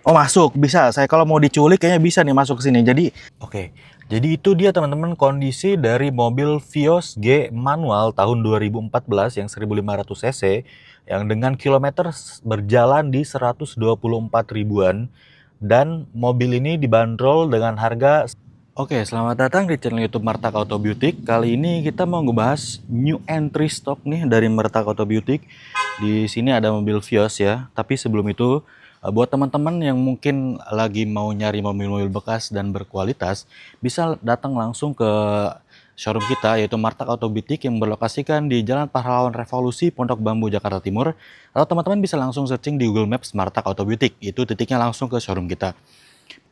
Oh masuk, bisa. Saya kalau mau diculik kayaknya bisa nih masuk ke sini. Jadi itu dia teman-teman kondisi dari mobil Vios G manual tahun 2014 yang 1500 cc yang dengan kilometer berjalan di 124 ribuan dan mobil ini dibanderol dengan harga. Oke, selamat datang di channel YouTube Martaka Auto Beauty. Kali ini kita mau ngebahas new entry stock nih dari Martaka Auto Beauty. Di sini ada mobil Vios ya. Tapi sebelum itu, buat teman-teman yang mungkin lagi mau nyari mobil-mobil bekas dan berkualitas, bisa datang langsung ke showroom kita yaitu Martaka Auto Beauty yang berlokasikan di Jalan Pahlawan Revolusi, Pondok Bambu, Jakarta Timur. Atau teman-teman bisa langsung searching di Google Maps Martaka Auto Beauty. Itu titiknya langsung ke showroom kita.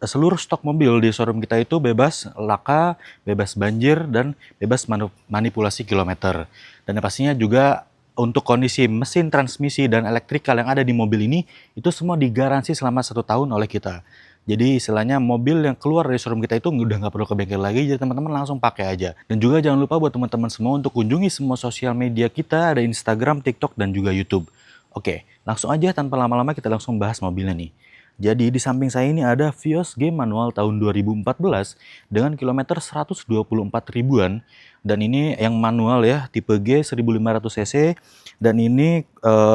Seluruh stok mobil di showroom kita itu bebas laka, bebas banjir, dan bebas manipulasi kilometer. Dan pastinya juga untuk kondisi mesin, transmisi, dan elektrikal yang ada di mobil ini, itu semua digaransi selama 1 tahun oleh kita. Jadi istilahnya mobil yang keluar dari showroom kita itu udah nggak perlu ke bengkel lagi, jadi teman-teman langsung pakai aja. Dan juga jangan lupa buat teman-teman semua untuk kunjungi semua sosial media kita, ada Instagram, TikTok, dan juga YouTube. Oke, langsung aja tanpa lama-lama kita langsung bahas mobilnya nih. Jadi di samping saya ini ada Vios G manual tahun 2014 dengan kilometer 124 ribuan. Dan ini yang manual ya, tipe G 1500 cc. Dan ini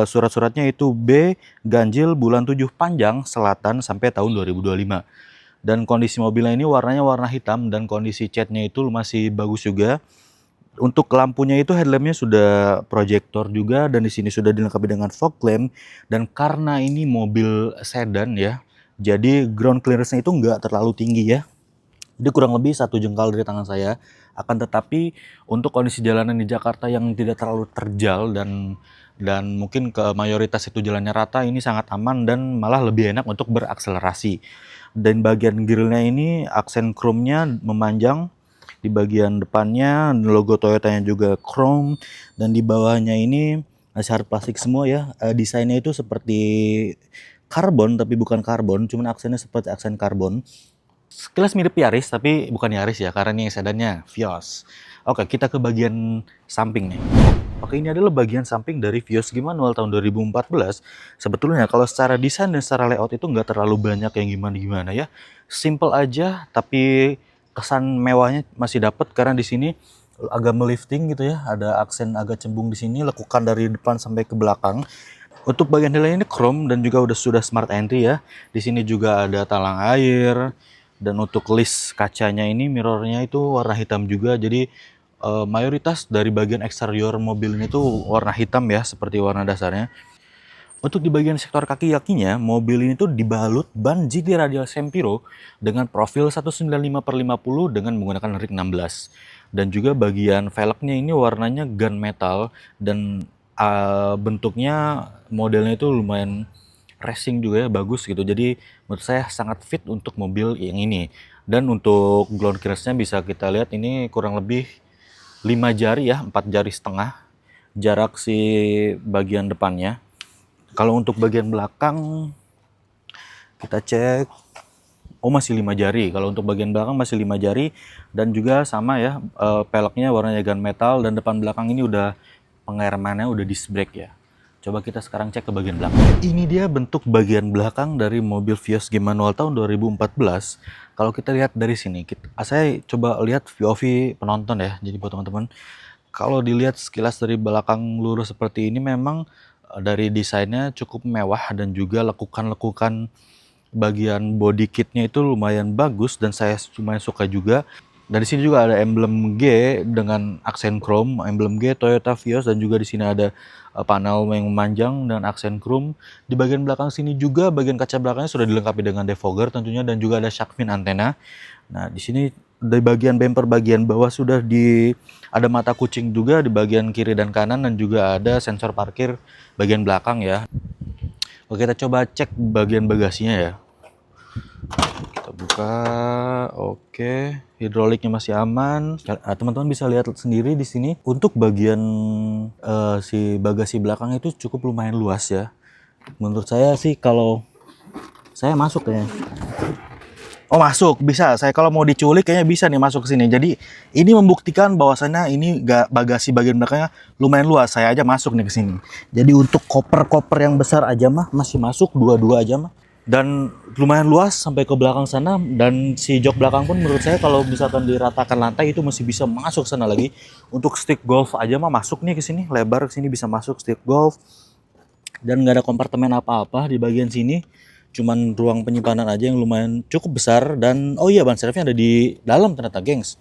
surat-suratnya itu B, ganjil, bulan 7 panjang, selatan sampai tahun 2025. Dan kondisi mobilnya ini warnanya warna hitam dan kondisi catnya itu masih bagus juga. Untuk lampunya itu headlampnya sudah proyektor juga dan di sini sudah dilengkapi dengan fog lamp. Dan karena ini mobil sedan ya, jadi ground clearance-nya itu nggak terlalu tinggi ya. Jadi kurang lebih 1 jengkal dari tangan saya. Akan tetapi untuk kondisi jalanan di Jakarta yang tidak terlalu terjal dan mungkin ke mayoritas itu jalannya rata, ini sangat aman dan malah lebih enak untuk berakselerasi. Dan bagian grillnya ini aksen chrome-nya memanjang. Di bagian depannya logo Toyotanya juga chrome dan di bawahnya ini masih hard plastik semua ya. Desainnya itu seperti karbon tapi bukan karbon, cuman aksennya seperti aksen karbon. Sekilas mirip Yaris tapi bukan Yaris ya, karena ini sedannya Vios. Oke, kita ke bagian samping nih. Oke, ini adalah bagian samping dari Vios G manual tahun 2014. Sebetulnya kalau secara desain dan secara layout itu nggak terlalu banyak yang gimana-gimana ya. Simple aja, tapi kesan mewahnya masih dapat karena di sini agak melifting gitu ya. Ada aksen agak cembung di sini, lekukan dari depan sampai ke belakang. Untuk bagian helmnya ini chrome dan juga sudah smart entry ya. Di sini juga ada talang air. Dan untuk list kacanya ini mirrornya itu warna hitam juga. Jadi mayoritas dari bagian eksterior mobil ini tuh warna hitam ya, seperti warna dasarnya. Untuk di bagian sektor kaki-kakinya, mobil ini tuh dibalut ban GT Radial Sempiro dengan profil 195/50 dengan menggunakan rig 16. Dan juga bagian velgnya ini warnanya gunmetal dan bentuknya modelnya itu lumayan racing juga ya, bagus gitu. Jadi menurut saya sangat fit untuk mobil yang ini. Dan untuk ground clearance-nya bisa kita lihat ini kurang lebih 5 jari ya, 4 jari setengah jarak si bagian depannya. Kalau untuk bagian belakang kita cek, oh masih 5 jari. Kalau untuk bagian belakang masih 5 jari dan juga sama ya, peleknya warnanya gunmetal dan depan belakang ini udah pengeremannya udah disc brake ya. Coba kita sekarang cek ke bagian belakang. Ini dia bentuk bagian belakang dari mobil Vios G manual tahun 2014. Kalau kita lihat dari sini, saya coba lihat POV penonton ya. Jadi buat teman-teman, kalau dilihat sekilas dari belakang lurus seperti ini memang dari desainnya cukup mewah dan juga lekukan-lekukan bagian body kitnya itu lumayan bagus dan saya lumayan suka juga. Dari sini juga ada emblem G dengan aksen chrome, emblem G Toyota Vios, dan juga di sini ada panel yang memanjang dan aksen chrome. Di bagian belakang sini juga bagian kaca belakangnya sudah dilengkapi dengan defogger tentunya dan juga ada shark fin antena. Nah, di sini di bagian bumper bagian bawah sudah ada mata kucing juga di bagian kiri dan kanan dan juga ada sensor parkir bagian belakang ya. Oke, kita coba cek bagian bagasinya ya. Kita buka. Oke, hidroliknya masih aman. Teman-teman bisa lihat sendiri di sini. Untuk bagian si bagasi belakang itu cukup lumayan luas ya. Menurut saya sih kalau saya masuk ya. Oh masuk, bisa. Saya kalau mau diculik kayaknya bisa nih masuk ke sini. Jadi ini membuktikan bahwasannya ini bagasi bagian belakangnya lumayan luas. Saya aja masuk nih ke sini. Jadi untuk koper-koper yang besar aja mah masih masuk, dua-dua aja mah dan lumayan luas sampai ke belakang sana, dan si jok belakang pun menurut saya kalau misalkan diratakan lantai itu masih bisa masuk sana lagi. Untuk stick golf aja mah masuk nih ke sini, lebar ke sini bisa masuk stick golf, dan nggak ada kompartemen apa-apa di bagian sini, cuman ruang penyimpanan aja yang lumayan cukup besar. Dan oh iya, ban serepnya ada di dalam ternyata, gengs.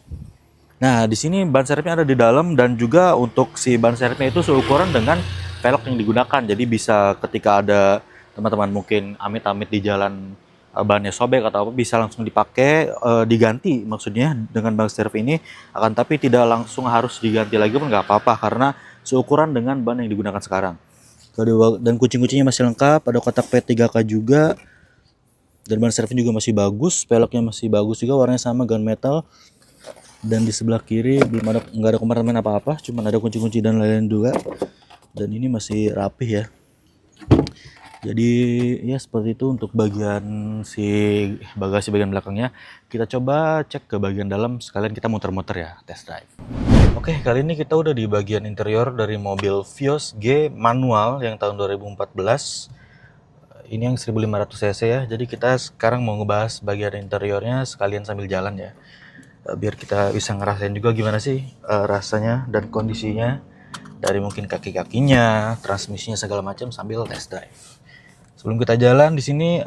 Nah, di sini ban serepnya ada di dalam, dan juga untuk si ban serepnya itu seukuran dengan velg yang digunakan. Jadi bisa ketika ada teman-teman mungkin amit-amit di jalan bannya sobek atau apa, bisa langsung dipakai, diganti maksudnya dengan ban serep ini. Akan tapi tidak langsung harus diganti lagi pun nggak apa-apa karena seukuran dengan ban yang digunakan sekarang. Dan kucing-kucingnya masih lengkap, ada kotak P3K juga. Dan ban serepnya juga masih bagus, velgnya masih bagus juga, warnanya sama gunmetal. Dan di sebelah kiri nggak ada kompartemen apa-apa, cuman ada kunci-kunci dan lain-lain juga. Dan ini masih rapih ya. Jadi ya seperti itu untuk bagian si bagasi bagian belakangnya. Kita coba cek ke bagian dalam, sekalian kita muter-muter ya, test drive. Oke, kali ini kita udah di bagian interior dari mobil Vios G manual yang tahun 2014. Ini yang 1500 cc ya. Jadi kita sekarang mau ngebahas bagian interiornya sekalian sambil jalan ya. Biar kita bisa ngerasain juga gimana sih rasanya dan kondisinya, dari mungkin kaki-kakinya, transmisinya segala macam sambil test drive. Sebelum kita jalan, di sini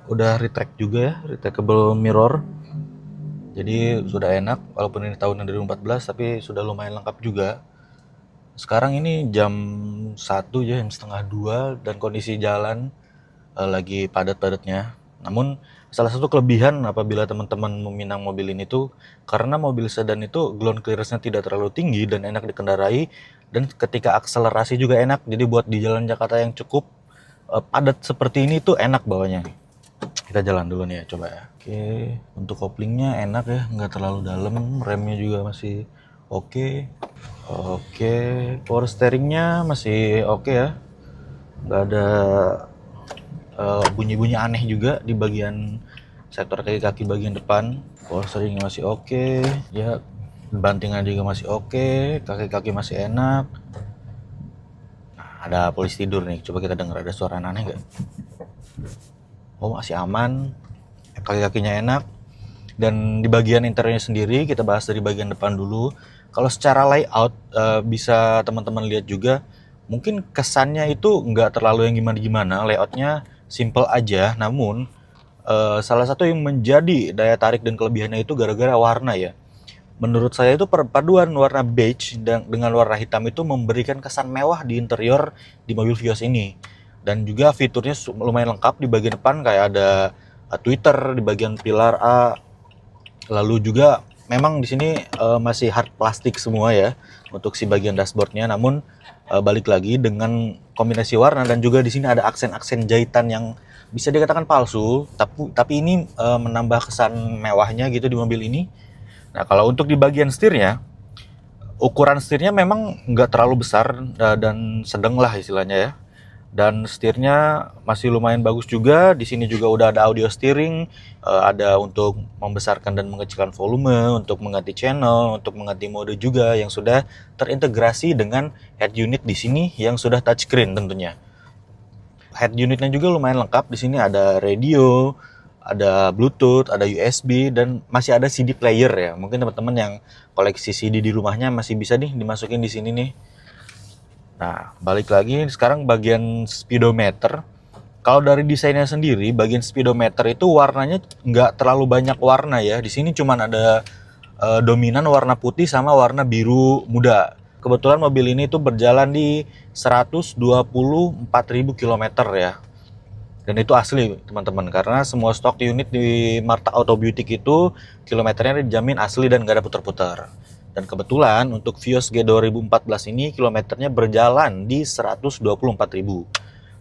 udah retract juga ya, retractable mirror. Jadi sudah enak, walaupun ini tahun 2014 tapi sudah lumayan lengkap juga. Sekarang ini jam 1 ya, jam setengah 2, dan kondisi jalan lagi padat-padatnya. Namun salah satu kelebihan apabila teman-teman meminang mobil ini tuh, karena mobil sedan itu ground clearance-nya tidak terlalu tinggi dan enak dikendarai, dan ketika akselerasi juga enak. Jadi buat di jalan Jakarta yang cukup padat seperti ini tuh enak bawanya. Kita jalan dulu nih ya, coba ya. Oke, untuk koplingnya enak ya, nggak terlalu dalam, remnya juga masih oke. Oke, power steeringnya masih oke ya, nggak ada bunyi-bunyi aneh juga di bagian sektor kaki-kaki bagian depan. Power steeringnya masih oke ya, bantingan juga masih oke, kaki-kaki masih enak. Nah, ada polisi tidur nih, coba kita dengar ada suara aneh nggak? Oh, masih aman, kaki-kakinya enak. Dan di bagian interiornya sendiri kita bahas dari bagian depan dulu. Kalau secara layout bisa teman-teman lihat juga, mungkin kesannya itu nggak terlalu yang gimana-gimana, layoutnya simple aja. Namun salah satu yang menjadi daya tarik dan kelebihannya itu gara-gara warna ya. Menurut saya itu perpaduan warna beige dengan warna hitam itu memberikan kesan mewah di interior di mobil Vios ini. Dan juga fiturnya lumayan lengkap. Di bagian depan kayak ada tweeter di bagian pilar A. Lalu juga memang di sini masih hard plastik semua ya untuk si bagian dashboardnya. Namun balik lagi dengan kombinasi warna, dan juga di sini ada aksen-aksen jahitan yang bisa dikatakan palsu, tapi ini menambah kesan mewahnya gitu di mobil ini. Nah, kalau untuk di bagian setirnya, ukuran setirnya memang nggak terlalu besar dan sedang lah istilahnya ya. Dan setirnya masih lumayan bagus juga. Di sini juga udah ada audio steering, ada untuk membesarkan dan mengecilkan volume, untuk mengganti channel, untuk mengganti mode juga yang sudah terintegrasi dengan head unit di sini yang sudah touchscreen tentunya. Head unitnya juga lumayan lengkap. Di sini ada radio, ada Bluetooth, ada USB, dan masih ada CD player ya. Mungkin teman-teman yang koleksi CD di rumahnya masih bisa nih dimasukin di sini nih. Nah, balik lagi sekarang bagian speedometer. Kalau dari desainnya sendiri, bagian speedometer itu warnanya nggak terlalu banyak warna ya. Di sini cuman ada dominan warna putih sama warna biru muda. Kebetulan mobil ini tuh berjalan di 124.000 km ya. Dan itu asli teman-teman, karena semua stok unit di Marta Auto Beauty itu kilometernya dijamin asli dan nggak ada putar-putar. Dan kebetulan untuk Vios G 2014 ini kilometernya berjalan di 124.000.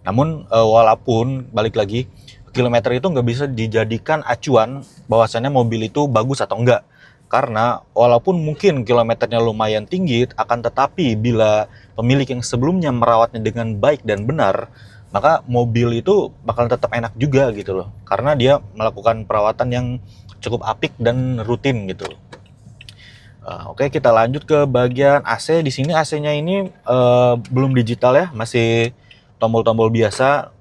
Namun walaupun balik lagi, kilometer itu nggak bisa dijadikan acuan bahwasannya mobil itu bagus atau enggak. Karena walaupun mungkin kilometernya lumayan tinggi, akan tetapi bila pemilik yang sebelumnya merawatnya dengan baik dan benar, maka mobil itu bakal tetap enak juga gitu loh. Karena dia melakukan perawatan yang cukup apik dan rutin gitu. Oke, kita lanjut ke bagian AC. Di sini AC-nya ini belum digital ya, masih tombol-tombol biasa.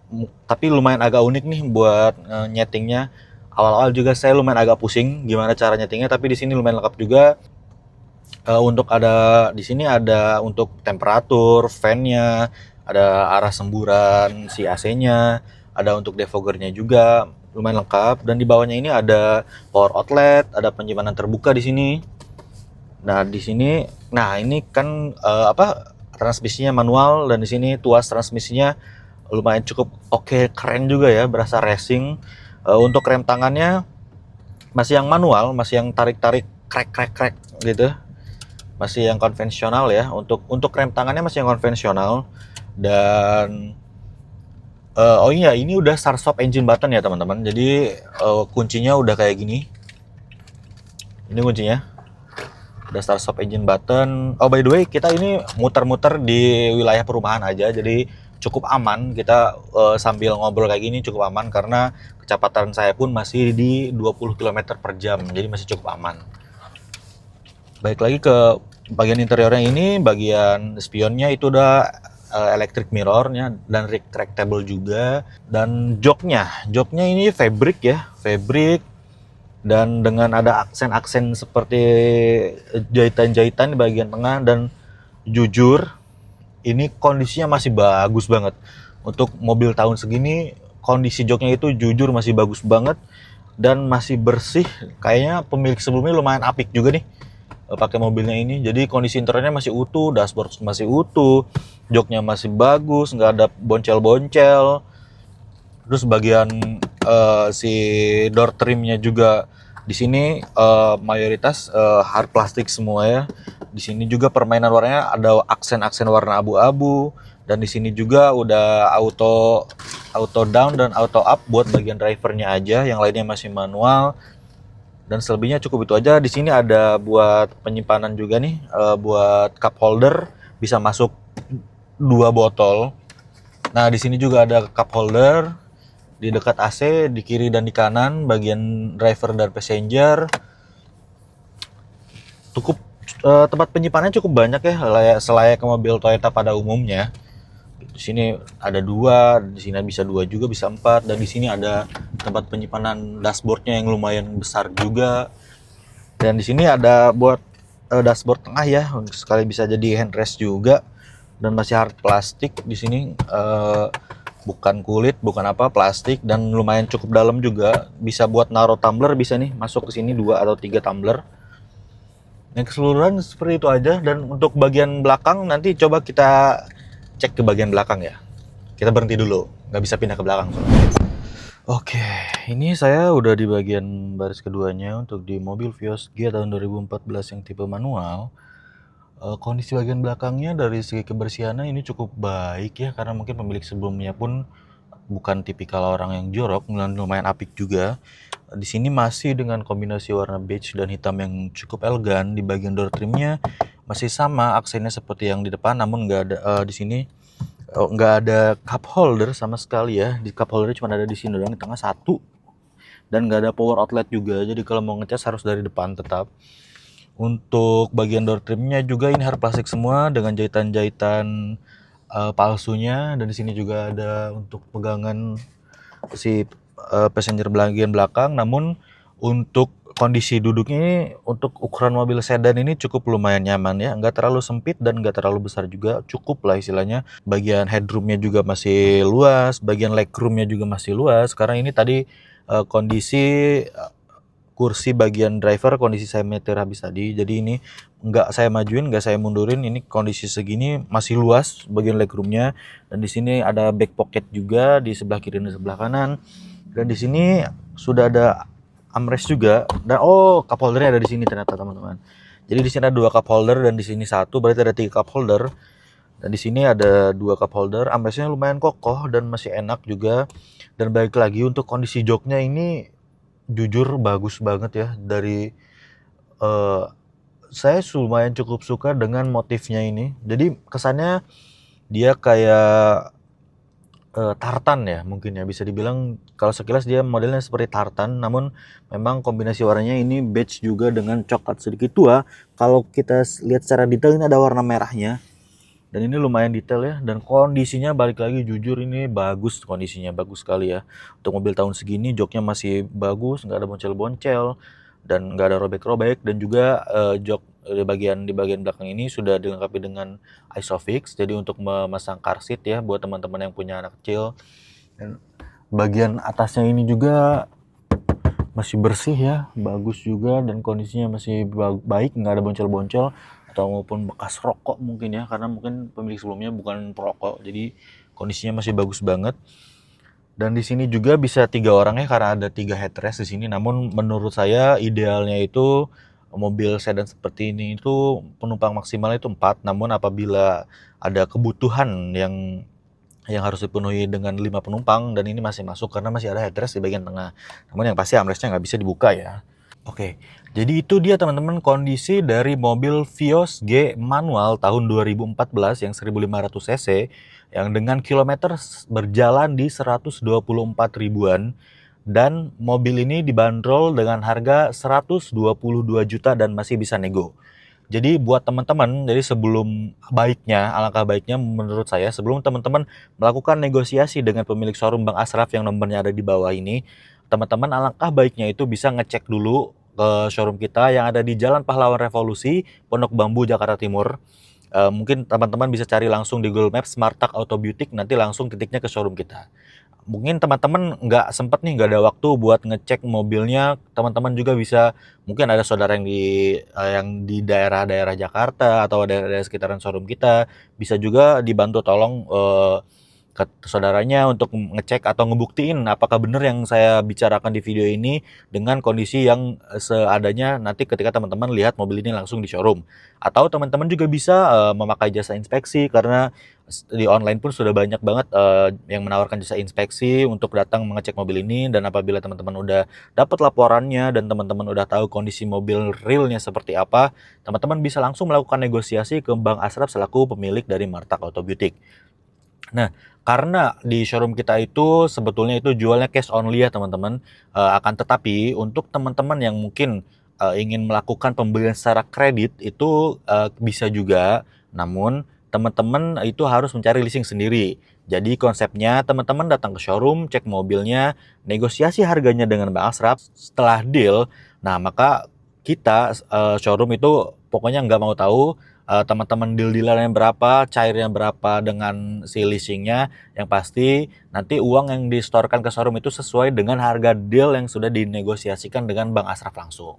tapi lumayan agak unik nih buat nyetingnya. Awal-awal juga saya lumayan agak pusing gimana cara nyetingnya, tapi di sini lumayan lengkap juga. Untuk ada di sini ada untuk temperatur, fan-nya, ada arah semburan si AC-nya, ada untuk defoggernya juga, lumayan lengkap. Dan di bawahnya ini ada power outlet, ada penyimpanan terbuka di sini. Nah, di sini, nah ini kan transmisinya manual, dan di sini tuas transmisinya lumayan cukup oke, keren juga ya, berasa racing. Untuk rem tangannya masih yang manual, masih yang tarik-tarik krek gitu. Masih yang konvensional ya. Untuk rem tangannya masih yang konvensional. Dan oh iya, ini udah start stop engine button ya teman-teman. Jadi kuncinya udah kayak gini. Ini kuncinya. Udah start stop engine button. Oh, by the way, kita ini muter-muter di wilayah perumahan aja. Jadi cukup aman. Kita sambil ngobrol kayak gini cukup aman karena kecepatan saya pun masih di 20 km per jam. Jadi masih cukup aman. Baik lagi ke bagian interiornya ini, bagian spionnya itu udah electric mirrornya dan retractable juga. Dan joknya ini fabric ya, fabric, dan dengan ada aksen-aksen seperti jahitan-jahitan di bagian tengah. Dan jujur ini kondisinya masih bagus banget untuk mobil tahun segini. Kondisi joknya itu jujur masih bagus banget dan masih bersih. Kayaknya pemilik sebelumnya lumayan apik juga nih pakai mobilnya ini. Jadi kondisi interiornya masih utuh, dashboard masih utuh, joknya masih bagus, nggak ada boncel-boncel. Terus bagian si door trimnya juga di sini mayoritas hard plastik semua ya. Di sini juga permainan warnanya ada aksen-aksen warna abu-abu, dan di sini juga udah auto down dan auto up buat bagian drivernya aja, yang lainnya masih manual. Dan selebihnya cukup itu aja. Di sini ada buat penyimpanan juga nih, buat cup holder, bisa masuk 2 botol. Nah, di sini juga ada cup holder di dekat AC, di kiri dan di kanan, bagian driver dan passenger. Cukup tempat penyimpanannya cukup banyak ya, selayak mobil Toyota pada umumnya. Di sini ada 2, di sini bisa 2 juga, bisa 4, dan di sini ada tempat penyimpanan dashboardnya yang lumayan besar juga. Dan di sini ada buat dashboard tengah ya, sekali bisa jadi handrest juga, dan masih hard plastik. Di sini bukan kulit, bukan apa, plastik, dan lumayan cukup dalam juga. Bisa buat naruh tumbler, bisa nih masuk ke sini 2 atau 3 tumbler. Yang keseluruhan seperti itu aja. Dan untuk bagian belakang nanti coba kita cek ke bagian belakang ya. Kita berhenti dulu, nggak bisa pindah ke belakang. Oke, ini saya udah di bagian baris keduanya untuk di mobil Vios G tahun 2014 yang tipe manual. Kondisi bagian belakangnya dari segi kebersihannya ini cukup baik ya, karena mungkin pemilik sebelumnya pun bukan tipikal orang yang jorok, lumayan apik juga. Di sini masih dengan kombinasi warna beige dan hitam yang cukup elegan. Di bagian door trimnya masih sama aksennya seperti yang di depan, namun nggak ada di sini nggak ada cup holder sama sekali ya. Di cup holdernya cuma ada di sini doang, di tengah 1, dan nggak ada power outlet juga. Jadi kalau mau ngecas harus dari depan tetap. Untuk bagian door trimnya juga ini hard plastik semua dengan jahitan-jahitan palsunya. Dan di sini juga ada untuk pegangan si passenger bagian belakang. Namun untuk kondisi duduknya ini, untuk ukuran mobil sedan ini cukup lumayan nyaman ya, nggak terlalu sempit dan nggak terlalu besar juga, cukup lah istilahnya. Bagian headroomnya juga masih luas, bagian legroomnya juga masih luas. Karena ini tadi kondisi kursi bagian driver kondisi saya meter habis tadi, jadi ini nggak saya majuin, nggak saya mundurin. Ini kondisi segini masih luas bagian legroomnya. Dan di sini ada back pocket juga di sebelah kiri dan sebelah kanan. Dan di sini sudah ada armrest juga. Dan cup holdernya ada di sini ternyata teman-teman. Jadi di sini ada 2 cup holder dan di sini 1, berarti ada 3 cup holder. Dan di sini ada 2 cup holder. Armrestnya lumayan kokoh dan masih enak juga. Dan balik lagi untuk kondisi joknya ini jujur bagus banget ya. Dari saya lumayan cukup suka dengan motifnya ini. Jadi kesannya dia kayak tartan ya, mungkin ya bisa dibilang. Kalau sekilas dia modelnya seperti tartan, namun memang kombinasi warnanya ini beige juga dengan coklat sedikit tua. Kalau kita lihat secara detail, ini ada warna merahnya. Dan ini lumayan detail ya, dan kondisinya balik lagi jujur ini bagus, kondisinya bagus sekali ya. Untuk mobil tahun segini joknya masih bagus, nggak ada boncel-boncel dan nggak ada robek-robek, dan juga jok di bagian belakang ini sudah dilengkapi dengan Isofix, jadi untuk memasang car seat ya buat teman-teman yang punya anak kecil. Dan bagian atasnya ini juga masih bersih ya, bagus juga, dan kondisinya masih baik, nggak ada boncel-boncel atau maupun bekas rokok mungkin ya, karena mungkin pemilik sebelumnya bukan perokok, jadi kondisinya masih bagus banget. Dan di sini juga bisa 3 orang ya, karena ada 3 headrest di sini. Namun menurut saya idealnya itu mobil sedan seperti ini itu penumpang maksimal itu 4. Namun apabila ada kebutuhan yang harus dipenuhi dengan 5 penumpang, dan ini masih masuk karena masih ada headrest di bagian tengah. Namun yang pasti armrestnya nggak bisa dibuka ya. Oke, jadi itu dia teman-teman kondisi dari mobil Vios G manual tahun 2014 yang 1500 cc yang dengan kilometer berjalan di 124 ribuan, dan mobil ini dibanderol dengan harga 122 juta dan masih bisa nego. Jadi buat teman-teman, jadi alangkah baiknya menurut saya, sebelum teman-teman melakukan negosiasi dengan pemilik showroom Bang Asraf yang nomornya ada di bawah ini, teman-teman alangkah baiknya itu bisa ngecek dulu ke showroom kita yang ada di Jalan Pahlawan Revolusi, Pondok Bambu, Jakarta Timur. Mungkin teman-teman bisa cari langsung di Google Maps Martak Auto Butik, nanti langsung titiknya ke showroom kita. Mungkin teman-teman nggak sempet nih, nggak ada waktu buat ngecek mobilnya, teman-teman juga bisa, mungkin ada saudara yang di daerah-daerah Jakarta atau daerah-daerah sekitaran showroom kita, bisa juga dibantu tolong ke saudaranya untuk ngecek atau ngebuktiin apakah benar yang saya bicarakan di video ini dengan kondisi yang seadanya nanti ketika teman-teman lihat mobil ini langsung di showroom. Atau teman-teman juga bisa memakai jasa inspeksi, karena di online pun sudah banyak banget yang menawarkan jasa inspeksi untuk datang mengecek mobil ini. Dan apabila teman-teman udah dapat laporannya dan teman-teman udah tahu kondisi mobil realnya seperti apa, teman-teman bisa langsung melakukan negosiasi ke Bang Asraf selaku pemilik dari Martak Auto Butik. Nah, karena di showroom kita itu sebetulnya itu jualnya cash only ya teman-teman. Akan tetapi untuk teman-teman yang mungkin ingin melakukan pembelian secara kredit itu bisa juga. Namun teman-teman itu harus mencari leasing sendiri. Jadi konsepnya teman-teman datang ke showroom, cek mobilnya, negosiasi harganya dengan Bang Asraf. Setelah deal, nah maka kita showroom itu pokoknya nggak mau tahu teman-teman deal-dealannya berapa, cairnya berapa dengan si leasingnya. Yang pasti nanti uang yang disetorkan ke showroom itu sesuai dengan harga deal yang sudah dinegosiasikan dengan Bang Asraf langsung.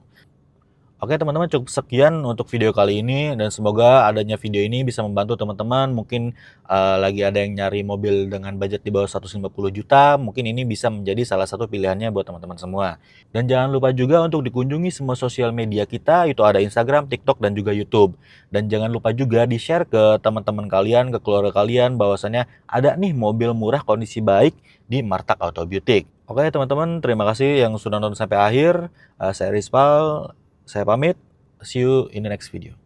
Oke teman-teman, cukup sekian untuk video kali ini, dan semoga adanya video ini bisa membantu teman-teman. Mungkin lagi ada yang nyari mobil dengan budget di bawah 150 juta, mungkin ini bisa menjadi salah satu pilihannya buat teman-teman semua. Dan jangan lupa juga untuk dikunjungi semua sosial media kita, itu ada Instagram, TikTok, dan juga YouTube. Dan jangan lupa juga di-share ke teman-teman kalian, ke keluarga kalian, bahwasannya ada nih mobil murah kondisi baik di Martak Auto Butik. Oke teman-teman, terima kasih yang sudah nonton sampai akhir. Saya Rizpal, saya pamit, see you in the next video.